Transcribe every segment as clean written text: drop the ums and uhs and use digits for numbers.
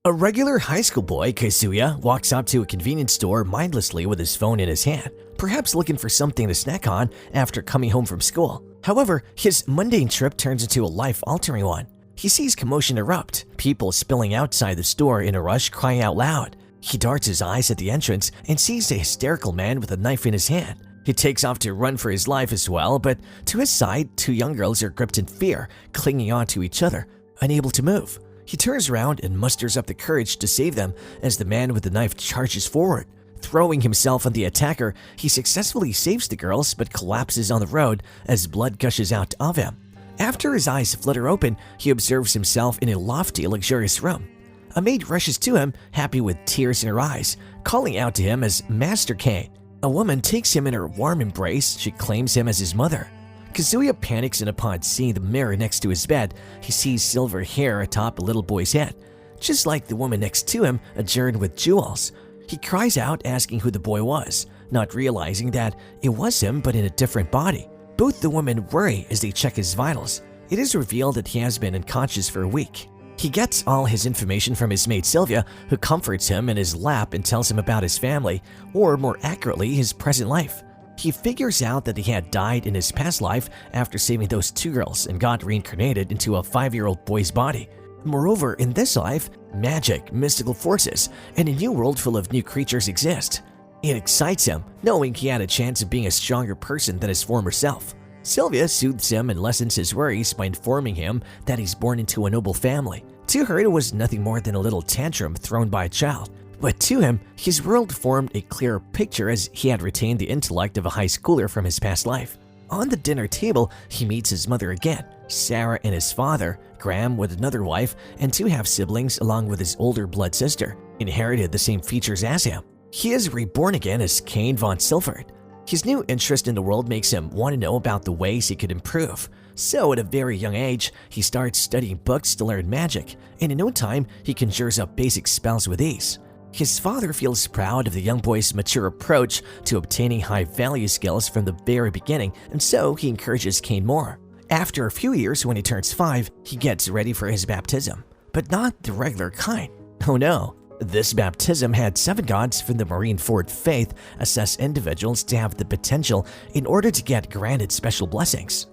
A regular high school boy, Kazuya, walks up to a convenience store mindlessly with his phone in his hand, perhaps looking for something to snack on after coming home from school. However, his mundane trip turns into a life-altering one. He sees commotion erupt, people spilling outside the store in a rush crying out loud. He darts his eyes at the entrance and sees a hysterical man with a knife in his hand. He takes off to run for his life as well, but to his side, two young girls are gripped in fear, clinging on to each other, unable to move. He turns around and musters up the courage to save them as the man with the knife charges forward. Throwing himself on the attacker, he successfully saves the girls but collapses on the road as blood gushes out of him. After his eyes flutter open, he observes himself in a lofty, luxurious room. A maid rushes to him, happy with tears in her eyes, calling out to him as Master Kane. A woman takes him in her warm embrace. She claims him as his mother. Kazuya panics, and upon seeing the mirror next to his bed, he sees silver hair atop a little boy's head, just like the woman next to him, adorned with jewels. He cries out, asking who the boy was, not realizing that it was him but in a different body. Both the women worry as they check his vitals. It is revealed that he has been unconscious for a week. He gets all his information from his maid Sylvia, who comforts him in his lap and tells him about his family, or more accurately, his present life. He figures out that he had died in his past life after saving those two girls and got reincarnated into a 5-year-old boy's body. Moreover, in this life, magic, mystical forces, and a new world full of new creatures exist. It excites him, knowing he had a chance of being a stronger person than his former self. Sylvia soothes him and lessens his worries by informing him that he's born into a noble family. To her, it was nothing more than a little tantrum thrown by a child. But to him, his world formed a clearer picture as he had retained the intellect of a high schooler from his past life. On the dinner table, he meets his mother again, Sarah, and his father, Graham, with another wife and two half-siblings along with his older blood sister, inherited the same features as him. He is reborn again as Kane von Silford. His new interest in the world makes him want to know about the ways he could improve. So at a very young age, he starts studying books to learn magic, and in no time, he conjures up basic spells with ease. His father feels proud of the young boy's mature approach to obtaining high-value skills from the very beginning, and so he encourages Kane more. After a few years, when he turns 5, he gets ready for his baptism, but not the regular kind. Oh no, this baptism had 7 gods from the Marineford faith assess individuals to have the potential in order to get granted special blessings.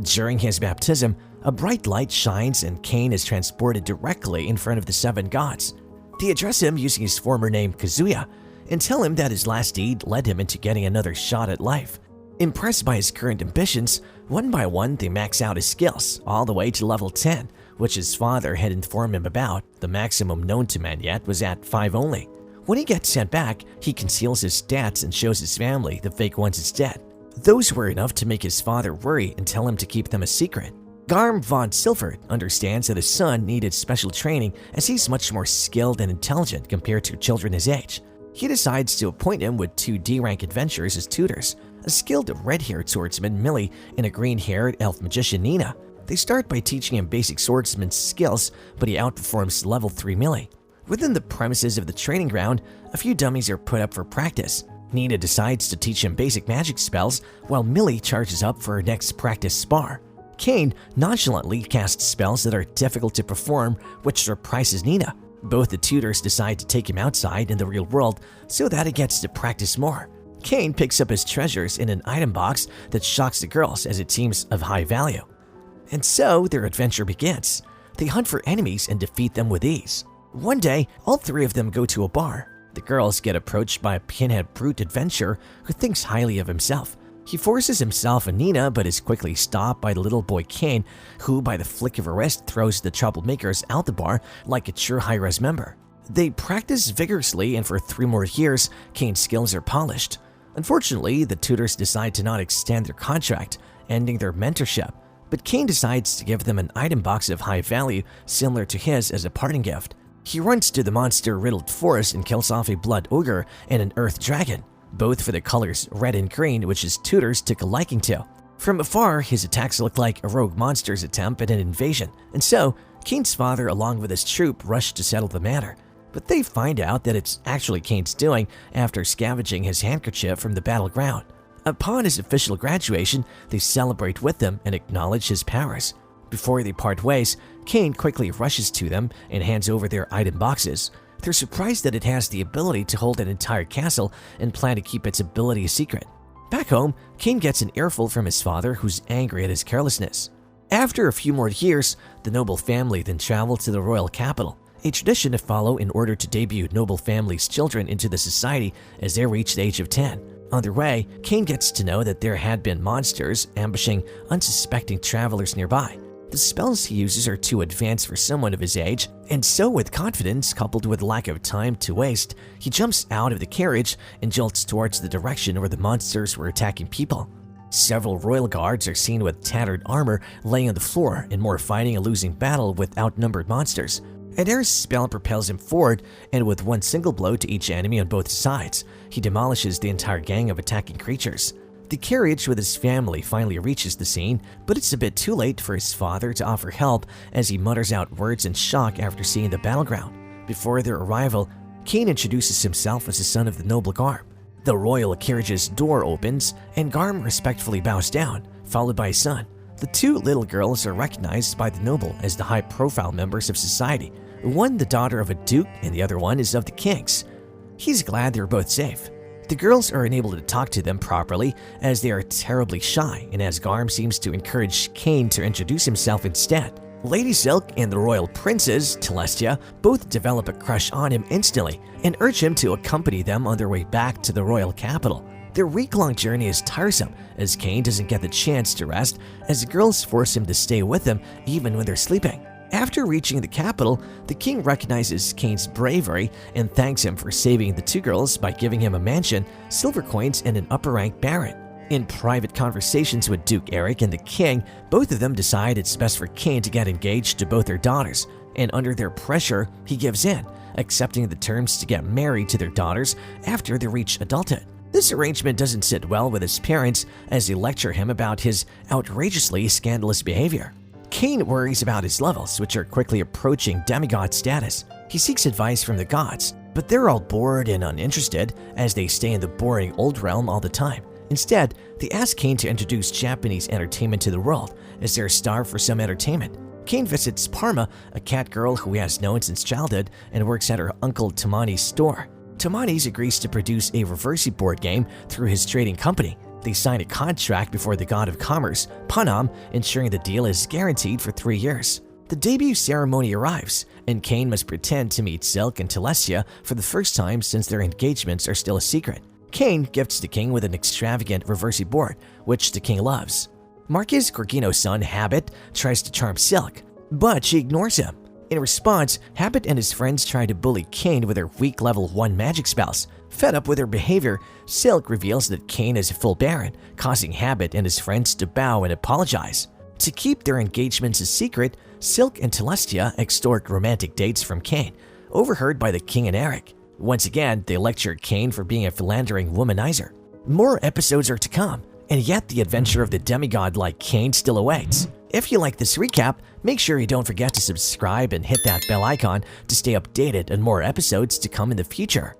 During his baptism, a bright light shines and Kane is transported directly in front of the 7 gods. They address him using his former name Kazuya and tell him that his last deed led him into getting another shot at life. Impressed by his current ambitions, one by one they max out his skills all the way to level 10, which his father had informed him about. The maximum known to man yet was at 5 only. When he gets sent back, he conceals his stats and shows his family the fake ones instead. Those were enough to make his father worry and tell him to keep them a secret. Garm von Silford understands that his son needed special training as he's much more skilled and intelligent compared to children his age. He decides to appoint him with 2 D-rank adventurers as tutors, a skilled red-haired swordsman Millie and a green-haired elf magician Nina. They start by teaching him basic swordsman skills, but he outperforms level 3 Millie. Within the premises of the training ground, a few dummies are put up for practice. Nina decides to teach him basic magic spells, while Millie charges up for her next practice spar. Kane nonchalantly casts spells that are difficult to perform, which surprises Nina. Both the tutors decide to take him outside in the real world so that he gets to practice more. Kane picks up his treasures in an item box that shocks the girls as it seems of high value. And so their adventure begins. They hunt for enemies and defeat them with ease. One day, all 3 of them go to a bar. The girls get approached by a pinhead brute adventurer who thinks highly of himself. He forces himself on Nina but is quickly stopped by the little boy Kane, who by the flick of a wrist throws the troublemakers out the bar like a true high-res member. They practice vigorously, and for 3 more years, Kane's skills are polished. Unfortunately, the tutors decide to not extend their contract, ending their mentorship, but Kane decides to give them an item box of high value similar to his as a parting gift. He runs to the monster-riddled forest and kills off a blood ogre and an earth dragon, both for the colors red and green, which his tutors took a liking to. From afar, his attacks looked like a rogue monster's attempt at an invasion, and so Kane's father along with his troop rush to settle the matter. But they find out that it's actually Kane's doing after scavenging his handkerchief from the battleground. Upon his official graduation, they celebrate with him and acknowledge his powers. Before they part ways, Cain quickly rushes to them and hands over their item boxes. They're surprised that it has the ability to hold an entire castle and plan to keep its ability a secret. Back home, Cain gets an earful from his father, who's angry at his carelessness. After a few more years, the noble family then travel to the royal capital, a tradition to follow in order to debut noble families' children into the society as they reach the age of 10. On their way, Cain gets to know that there had been monsters ambushing unsuspecting travelers nearby. The spells he uses are too advanced for someone of his age, and so with confidence coupled with lack of time to waste, he jumps out of the carriage and jolts towards the direction where the monsters were attacking people. Several royal guards are seen with tattered armor laying on the floor and more fighting a losing battle with outnumbered monsters. Adair's spell propels him forward, and with one single blow to each enemy on both sides, he demolishes the entire gang of attacking creatures. The carriage with his family finally reaches the scene, but it's a bit too late for his father to offer help as he mutters out words in shock after seeing the battleground. Before their arrival, Cain introduces himself as the son of the noble Garm. The royal carriage's door opens, and Garm respectfully bows down, followed by his son. The two little girls are recognized by the noble as the high-profile members of society, one the daughter of a duke and the other one is of the king's. He's glad they're both safe. The girls are unable to talk to them properly as they are terribly shy, and as Garm seems to encourage Cain to introduce himself instead. Lady Silk and the royal princess, Telestia, both develop a crush on him instantly and urge him to accompany them on their way back to the royal capital. Their week-long journey is tiresome as Cain doesn't get the chance to rest as the girls force him to stay with them even when they're sleeping. After reaching the capital, the king recognizes Cain's bravery and thanks him for saving the two girls by giving him a mansion, silver coins, and an upper-rank baron. In private conversations with Duke Eric and the king, both of them decide it's best for Cain to get engaged to both their daughters, and under their pressure, he gives in, accepting the terms to get married to their daughters after they reach adulthood. This arrangement doesn't sit well with his parents as they lecture him about his outrageously scandalous behavior. Cain worries about his levels, which are quickly approaching demigod status. He seeks advice from the gods, but they're all bored and uninterested as they stay in the boring old realm all the time. Instead, they ask Cain to introduce Japanese entertainment to the world as they're starved for some entertainment. Cain visits Parma, a cat girl who he has known since childhood and works at her uncle Tamani's store. Tamani's agrees to produce a reversi board game through his trading company. They sign a contract before the god of commerce, Panam, ensuring the deal is guaranteed for 3 years. The debut ceremony arrives, and Cain must pretend to meet Silk and Telestia for the first time since their engagements are still a secret. Cain gifts the king with an extravagant reversi board, which the king loves. Marcus Gorgino's son, Habit, tries to charm Silk, but she ignores him. In response, Habit and his friends try to bully Cain with their weak level 1 magic spells. Fed up with their behavior, Silk reveals that Cain is a full baron, causing Habit and his friends to bow and apologize. To keep their engagements a secret, Silk and Telestia extort romantic dates from Cain, overheard by the king and Eric. Once again, they lecture Cain for being a philandering womanizer. More episodes are to come, and yet the adventure of the demigod like Cain still awaits. If you like this recap, make sure you don't forget to subscribe and hit that bell icon to stay updated on more episodes to come in the future.